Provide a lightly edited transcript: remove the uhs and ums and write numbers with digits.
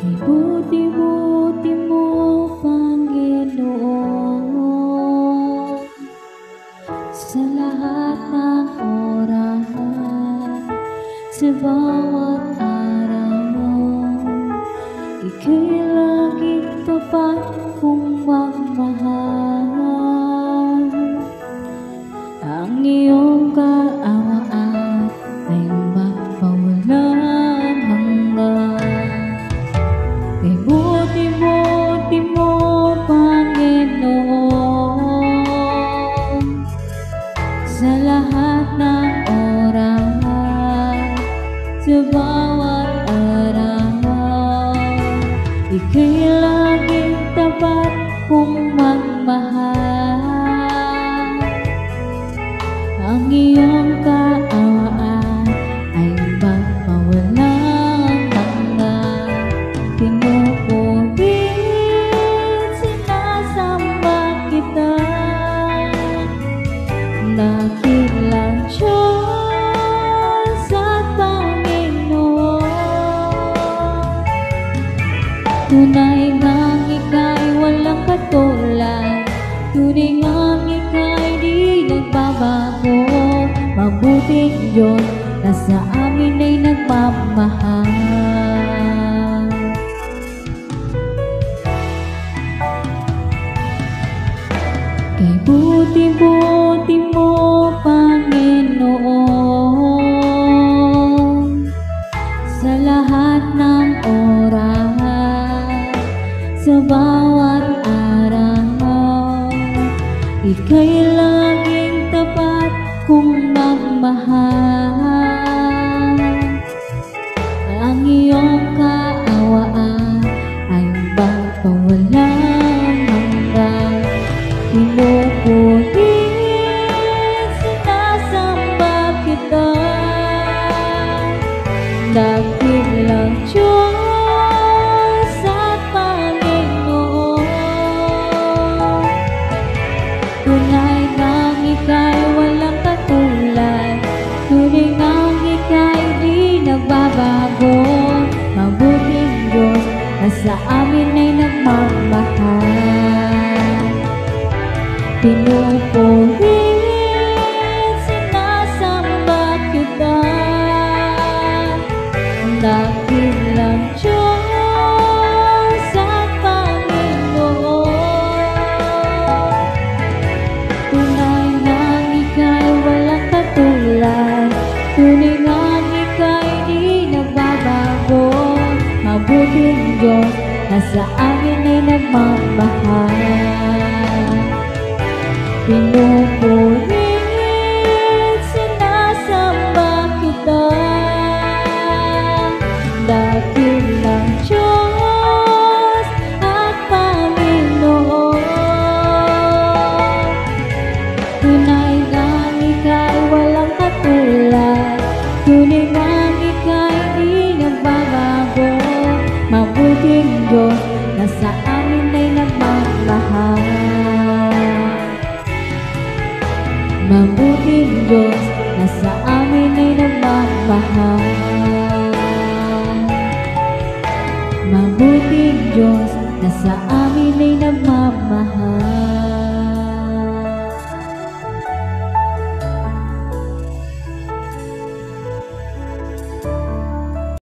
Ibuti-buti mo, Panginoon, sa lahat ng oras, sa bawat araw. Ika'y laging tapat kong magmahal. Ang iyong kaawaan ay magpawalang hanggan. Kay buti-buti mo, Panginoon, sa lahat ng oras, sa bawat araw. Ika'y laging tapat kong magmahal. Ang iyong kaawaan ay magpawalang hanggan. Pinupurit, sinasamba kita, dakilang Diyos at Panginoon. Tunay ngang ika'y walang katulad, tunay ngang ika'y di nagbabago. Mabuting Diyos na sa amin ay nagmamahal. Kay buti-buti mo, Panginoon, sa lahat ng oras, sa bawat araw. Ika'y laging tapat kong magmahal. Ang iyong kaawaan ay magpawalang hanggan. Pinupurit, sinasamba kita, dakilang Diyos at Panginoon. Tunay ngang ika'y walang katulad, tunay ngang ika'y di nagbabago. Mabuting Diyos na sa amin ay nagmamahal. Pinupurit, sinasamba kita, dakilang Diyos at Panginoon. Tunay ngang ika'y walang katulad, tunay ngang ika'y di nagbabago. Mabuting Diyos na sa amin ay nagmamahal. Pinupurit, sinasamba kita, dakilang Diyos at Panginoon. Tunay ngang ika'y walang katulad, tunay ngang ika'y di nagbabago. Mabuting Diyos na sa amin ay nagmamahal. Mabuting Diyos na sa amin ay nagmamahal. Mabuting Diyos na sa amin